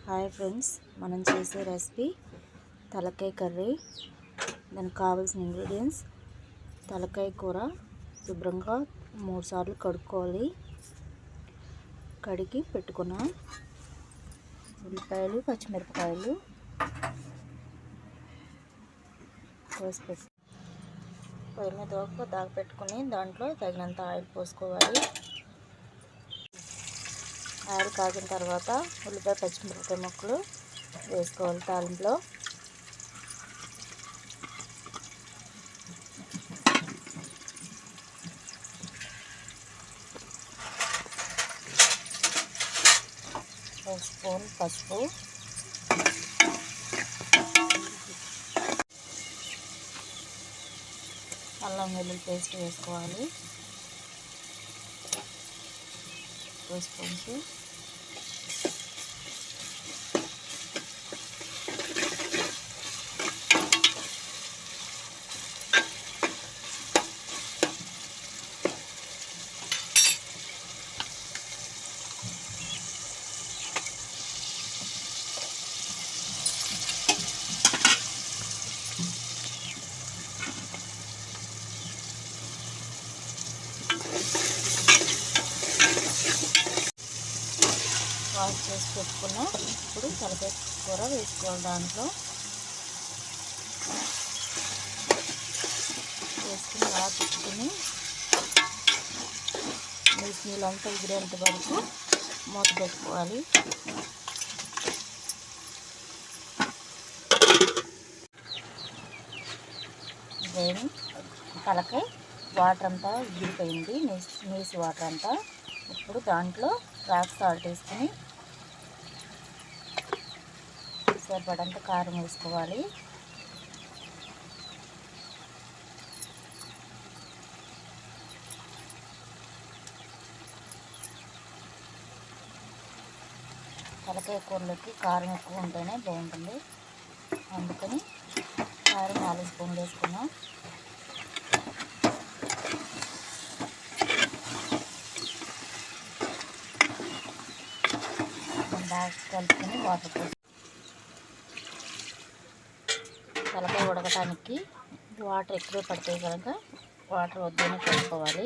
Hi friends, మనం చేసే recipe తలకాయ కర్రీ. దానికి కావాల్సిన ఇంగ్రీడియంట్స్: తలకాయ కూర శుభ్రంగా 3 సార్లు కడుక్కోవాలి. కడిగి పెట్టుకున్న ఉల్లిపాయలు, పచ్చిమిరపకాయలు కోసి పొయ్యి మీద దాగపెట్టుకుని దాంట్లో తగినంత ఆయిల్ పోసుకోవాలి. ఆయిల్ కాగిన తర్వాత ఉల్లిపాయ, పచ్చిమిరపకాయ ముక్కలు వేసుకోవాలి. తాలింపులో ఒక స్పూన్ పసుపు, అల్లం వెల్లుల్లి పేస్ట్ వేసుకోవాలి. 2 స్పూన్స్. వాష్ చేసి పెట్టుకున్న ఇప్పుడు తలకాయ కూర వేసుకోవాలి. దాంట్లో వేసుకుని అలా తిప్పుకుని నీళ్ళంతా ఎగిరేంత వరకు మూత పెట్టుకోవాలి. తలకాయ వాటర్ అంతా ఎగిరిపోయింది, నీసు వాటర్ అంతా. ఇప్పుడు దాంట్లో రాక్ సాల్ట్ వేసుకుని సరిపడంత కారం వేసుకోవాలి. తలకాయ కూరలోకి కారం ఎక్కువ ఉంటేనే బాగుంటుంది, అందుకని కారం 4 స్పూన్లు వేసుకున్నాం. బాగా కలుపుకొని వాటర్ పోసి తలకాయ ఉడకటానికి వాటర్ ఎక్కువ పడతాయి కనుక వాటర్ వద్దనే కలుపుకోవాలి.